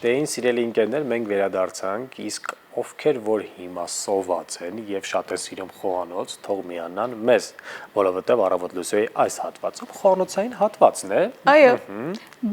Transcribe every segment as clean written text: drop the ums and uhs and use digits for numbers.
Դեին սիրելի ընկերներ, մենք վերադարձանք, իսկ ովքեր որ հիմա սոված են եւ շատ է սիրում խոհանոց, թող միանան մեզ, որովհետեւ առավոտ լուսոյի այս հատվածում խոհանոցային հատվածն է։ Այո,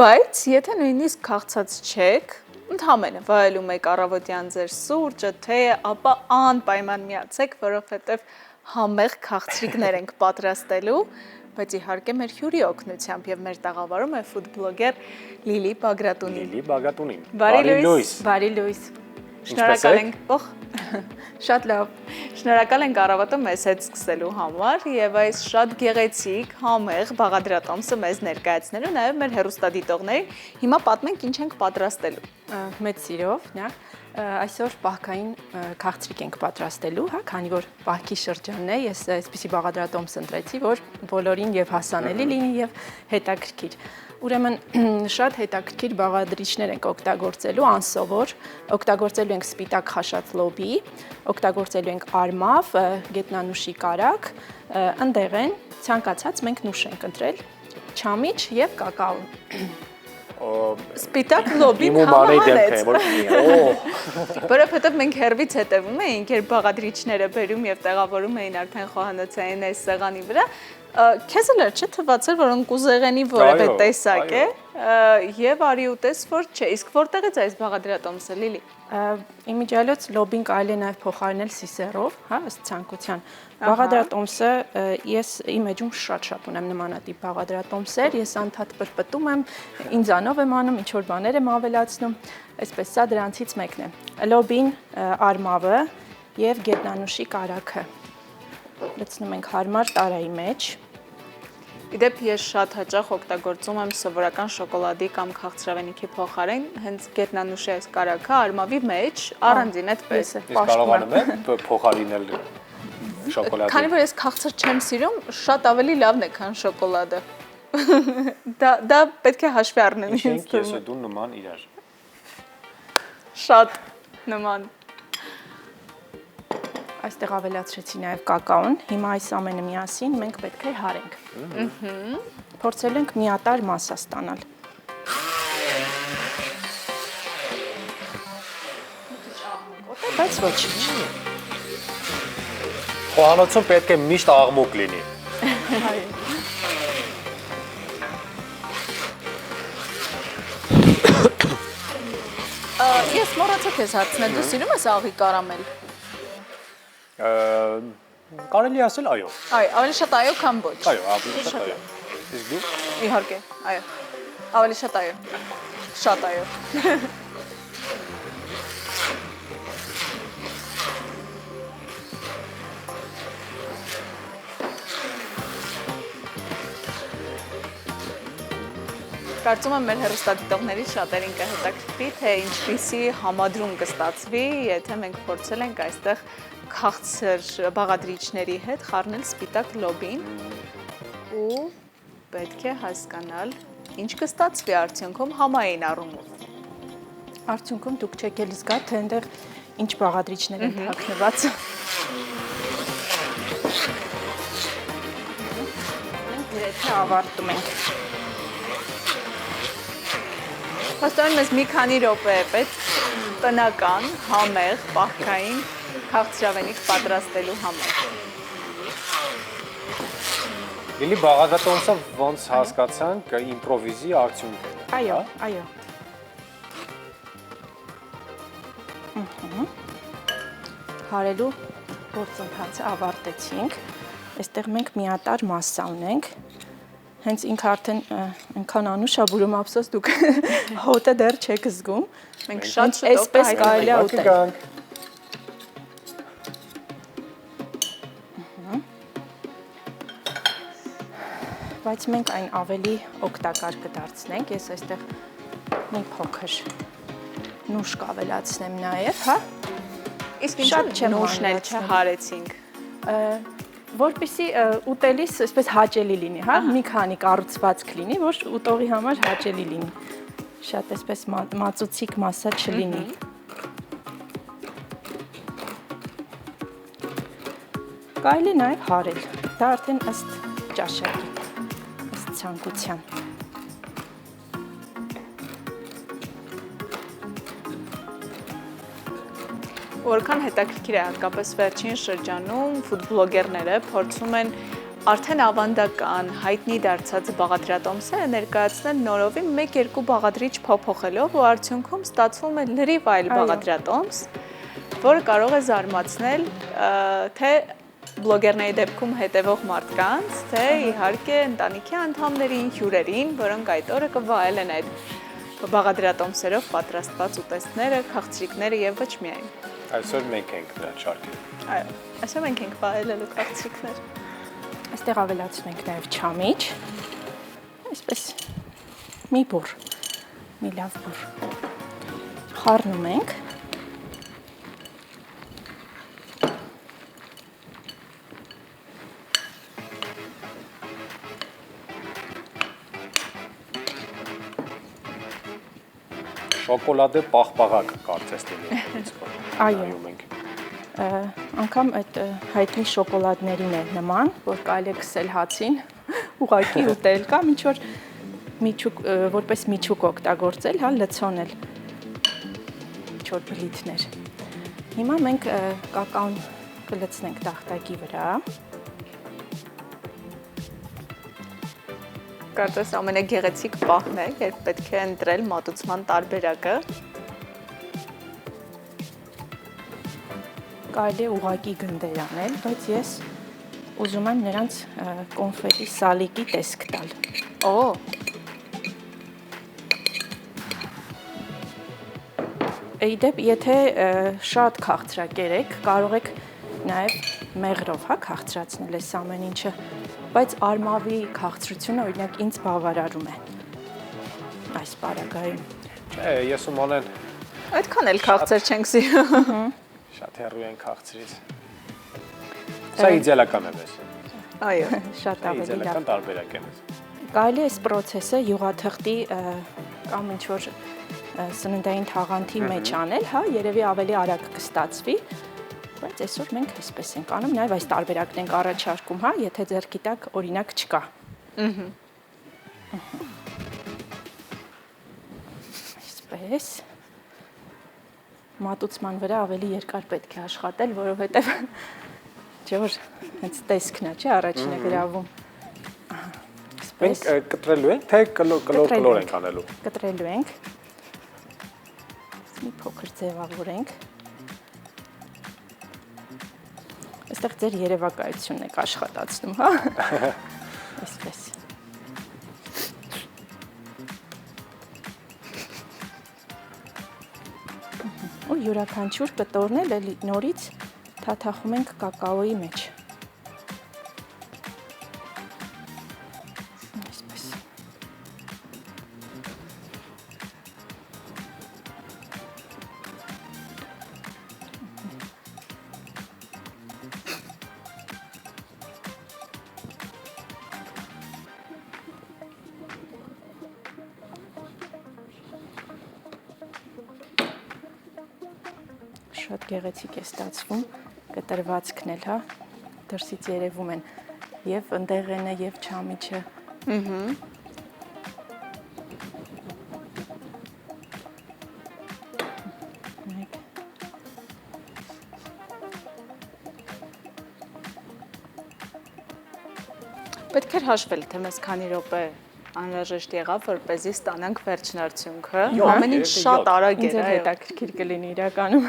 բայց եթե նույնիսկ քաղցած չեք, ընդհանրապես վայելում եք առավոտյան ձեր սուրճը, թեյը, ապա անպայման միացեք, որովհետեւ համեղ քաղցրիկներ ենք պատրաստելու, բայց իհարկե մեր հյուրի օգնությամբ եւ մեր տաղավարում է ֆուդ բլոգեր Լիլի Բագրատունին։ Լիլի Բագրատունին։ Բարի լույս։ Բարի լույս։ Շնորհակալ ենք։ Շատ լավ։ Շնորհակալ ենք առավոտը մեզ հետ սկսելու համար եւ այս շատ գեղեցիկ, համեղ բաղադրատոմսը մեզ ներկայացնելու, նաեւ մեր հեռուստադիտողներին հիմա պատմենք ինչ ենք պատրաստելու։ Մեծ սիրով, նախ այսօր պահքային քաղցրիկ ենք պատրաստելու, հա, քանի որ պահքի շրջանն է, ես այսպիսի բաղադրատոմս ընտրեցի, որ բոլորին եւ հասանելի լինի եւ հետաքրքիր։ Ուրեմն շատ հետաքրքիր բաղադրիչներ ենք օգտագործելու, անսովոր, օգտագործելու ենք սպիտակ խաշած լոբի, օգտագործելու ենք արմավ, գետնանուշի կարագ, ընդեղեն, ցանկացած մենք նուշ ենք ընտրել, չամիչ եւ կակաո։ Սպիտակ լոբին համահանեց, որովհետև մենք հեռվից հետևում էինք, երբ բաղադրիչները բերում եւ տեղավորում էին արդեն խոհանոցային այս սեղանի վրա, քեզ էլ չէ թվացել, որ ընկուզեղենի որևէ տեսակ է, եւ արի ուտես որ չէ, իսկ որտեղից այս բաղադրատոմսը Լիլի։ Իմիջիալոց լոբին կարելի է նաև փոխարինել սիսերով, հա, ըստ ցանկության։ Բաղադրատոմսը ես իմ էջում շատ ունեմ նմանատիպ բաղադրատոմսեր, ես անդադ պրպտում եմ, ինձանով եմ անում, ինչ որ բաներ եմ ավելացնում, այսպես սա դրանցից մեկն է։ Լոբին, արմավը եւ գետնանուշի կարագը։ Լցնում ենք հարմար տարայի մեջ։ Իդեպ ես շատ հաճախ օգտագործում եմ սովորական շոկոլադի կամ քաղցրավենիքի փոխարեն հենց գետնանուշի այս կարագը արմավի մեջ առանձին այդպես է պաշտպանում է փոխարինել շոկոլադը։ Քանի որ ես քաղցր չեմ սիրում, շատ ավելի լավն է, քան շոկոլադը։ Դա պետք է հաշվի առնեմ ինձ թվում։ Ես ու դու նման իրար։ Շատ նման։ Այստեղ ավելացրեցի նաև կակաոն, հիմա այս ամենը միասին մենք պետք է հարենք։ Փորձելու ենք միատարր մասսա ստանալ։ Բայց ոչինչ։ Խոհանոցում պետք է միշտ աղմուկ լինի։ Ես մոռացա քեզ հարցնել, դու սիրում ես աղի կարամել։ Կարելի ասել այո։ Այո, ավելի շատ այո, քան ոչ։ Այո, ավելի շատ այո։ Իսկ դու։ Իհարկե, այո։ Ավելի շատ այո։ Շատ այո։ Կարծում եմ մեր հեռուստադիտողների շատերին կհետաքրքրի, թե ինչպիսի համադրում կստացվի, եթե մենք փորձել ենք այստեղ քաղցր բաղադրիչների հետ խառնել սպիտակ լոբին ու պետք է հասկանալ ինչ կստացվի արդյունքում համային առումով։ Արդյունքում դուք չեք էլ զգա, թե այնտեղ ինչ բաղադրիչներ են թաքնված։ Մենք գրեթե ավարտում ենք։ Հաստատում ես մի քանի րոպե է պետք տնական, համեղ, պահքային քաղցրավենիք պատրաստելու համար։ Լիլի բաղադրատոմսը ոնց հասկացանք իմպրովիզի արդյունք է։ Այո, այո։ Հարելու գործընթացը ավարտեցինք։ Այստեղ մենք միատարր մասսա ունենք։ Հենց ինքը արդեն այնքան անուշ է, որում ափսոս դուք հոտը դեռ չեք զգում։ Մենք շատ շուտով այսպես կարելի է ուտել։ Բայց մենք այն ավելի օգտակար կդարձնենք։ Ես այստեղ մի փոքր նուշ կավելացնեմ նաև, հա։ Իսկ ինչու նուշն էլ չհարեցինք։ Որպեսզի ուտելիս այսպես հաճելի լինի, հա, մի քանի կառուցվածք լինի, որ ուտողի համար հաճելի լինի։ Շատ այսպես մածուցիկ մասսա չլինի։ Կարելի նաև հարել։ Դա արդեն ըստ ճաշակի, ըստ ցանկության։ Որքան հետաքրքիր է հատկապես վերջին շրջանում ֆուդբլոգերները փորձում են արդեն ավանդական հայտնի դարձած բաղադրատոմսերը ներկայացնել նորովի 1-2 բաղադրիչ փոփոխելով ու արդյունքում ստացվում է լրիվ այլ բաղադրատոմս, որը կարող է զարմացնել թե բլոգերների դեպքում հետևող մարդկանց, թե իհարկե ընտանիքի անդամներին, հյուրերին, որոնք այդ օրը կվայելեն այդ բաղադրատոմսերով պատրաստված ուտեստները, քաղցրիկները եւ ոչ միայն։ Այսօր մենք ենք նրան շարքել։ Այո, այսօր մենք ենք վայելելու քաղցրիկներ։ Այստեղ ավելացնենք նաև չամիչ, այսպես մի բուռ, մի լավ բուռ, խառնում ենք, Շոկոլադե պաղպաղակ կարծես լինի։ Այո։ Անգամ այդ հայտնի շոկոլադներին է նման, որ կարելի է քսել հացին, ուղղակի ուտել կամ ինչ որ որպես միջուկ օգտագործել, հա, լցոնել ինչ որ բլիթներ։ Հիմա մենք կակաոն կլցնենք տախտակի վրա։ Կարծես ամենագեղեցիկ պահն է, երբ պետք է ընտրել մատուցման տարբերակը։ Կարելի է ուղղակի գնդեր անել, բայց ես ուզում եմ նրանց կոնֆետի սալիկի տեսք տալ։ Օ։ Իդեպ, եթե շատ քաղցրակեր եք, կարող եք նաև մեղրով, հա, քաղցրացնել այս ամեն ինչը, բայց արմավի քաղցրությունը օրինակ ինձ բավարարում է այս պարագայում։ Չէ, ես ու Մանեն Այդքան էլ քաղցր չենք սիրում։ շատ հեռու են քաղցրից։ Սա իդեալական է մեզ։ Այո, Շատ ավելի լավ։ Իդեալական տարբերակ է մեզ։ Կարելի է այս process-ը յուղաթղթի կամ ինչ որ սննդային թաղանթի մեջ անել, հա, երևի ավելի արագ կստացվի, բայց այսօր մենք այսպես ենք անում, նաև այս տարբերակն ենք առաջարկում, հա, եթե ձեռքի տակ օրինակ չկա։ Այսպես մատուցման վրա ավելի երկար պետք է աշխատել, որովհետև չէ որ հենց տեսքն է, չէ, առաջինը գրավում։ Մենք կտրելու ենք, թե կլոր ենք անելու։ Կտրելու ենք։ Մի փոքր ձևավորենք։ Այստեղ ձեր երևակայությունն եք աշխատացնում, հա։ Այսպես։ Ու յուրաքանչյուր կտորն էլ նորից թաթախում ենք կակաոյի մեջ։ Այսպես։ Շատ գեղեցիկ է ստացվում, կտրվածքն էլ, հա, դրսից երևում են եւ ընդեղենը եւ չամիչը։ պետք էր հաշվել, թե մեզ քանի րոպե անհրաժեշտ եղավ, որպեսզի ստանանք վերջնարդյունքը։ Ամեն ինչ շատ արագ Ինձ էր, էլ այո։ հետաքրքիր կլինի իրականում։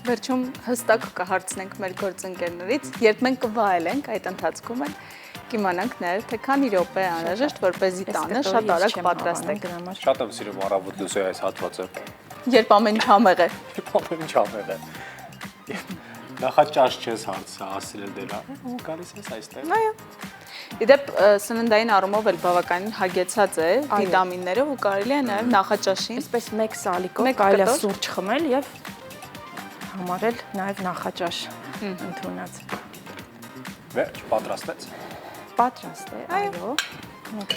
Վերջում հստակ կհարցնենք մեր գործընկերներից, երբ մենք կվայելենք այդ ընթացքում էլ կիմանանք նաև, թե քանի րոպե է անհրաժեշտ, որպեսզի տանը շատ արագ պատրաստենք։ Շատ եմ սիրում առավոտ լուսոյի այս հատվածը։ Երբ ամեն ինչ համեղ է։ Ամեն ինչ ամեղ է։ Նախաճաշ չես հասցրել դրան, ու գալիս ես այստեղ։ Այո։ Իդեպ սննդային առումով էլ բավականին հագեցած է վիտամիններով ու կարելի է նաև նախաճաշին Այսպես մեկ սալիկով Մեկ կարելի է կտոր։ սուրճ խմել եւ համարել նաև նախաճաշ ընդունած։ Վերջ, պատրաստեց։ Պատրաստ է, այո։ Մենք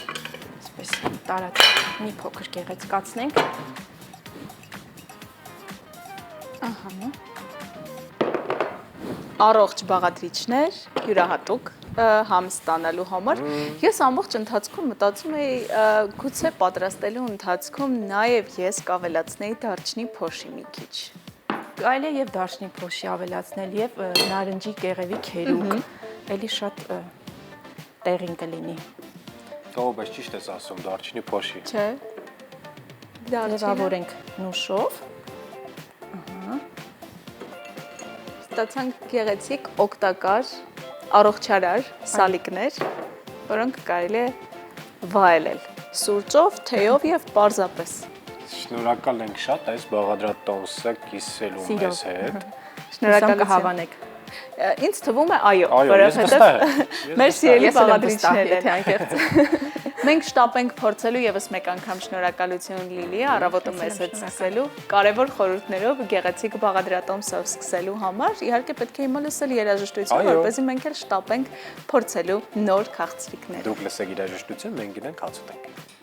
այսպես տարած մի փոքր գեղեցկացնենք։ Ահա։ Առողջ բաղադրիչներ, յուրահատուկ համ ստանալու համար։ Ես ամբողջ ընթացքում մտածում էի, գուցե պատրաստելու ընթացքում նաև ես կավելացնեի դարչնի փոշի մի քիչ։ Կարելի է եւ դարչնի փոշի ավելացնել եւ նարնջի կեղևի քերուկ, էլի շատ տեղին կլինի։ Ո՞վ բայց ճիշտ ես ասում, դարչինի փոշի։ Չէ։ Ձևավորենք նուշով։ Ստացանք գեղեցիկ օգտակար առողջարար սալիկներ, որոնք կարելի է վայելել սուրճով, թեյով եւ պարզապես։ Շնորհակալ ենք շատ այս բաղադրատոմսը կիսելու մեզ հետ։ Շնորհակալ կհավանեք։ Ինձ թվում է այո, Ես վստահ եմ։ մեր սիրելի բաղադրիչներն թե անկեղծ։ Մենք շտապ ենք փորձելու եւս մեկ անգամ շնորհակալություն Լիլի, առավոտը մեզ հետ սկսելու, կարևոր խորհուրդներով գեղեցիկ բաղադրատոմսով սկսելու համար։ Իհարկե պետք է հիմա լսել երաժշտություն, որպեսզի մենք էլ շտապենք փորձելու նոր քաղցրիկներ։ Դուք լսեք երաժշտություն, մենք գնանք հաց ուտենք։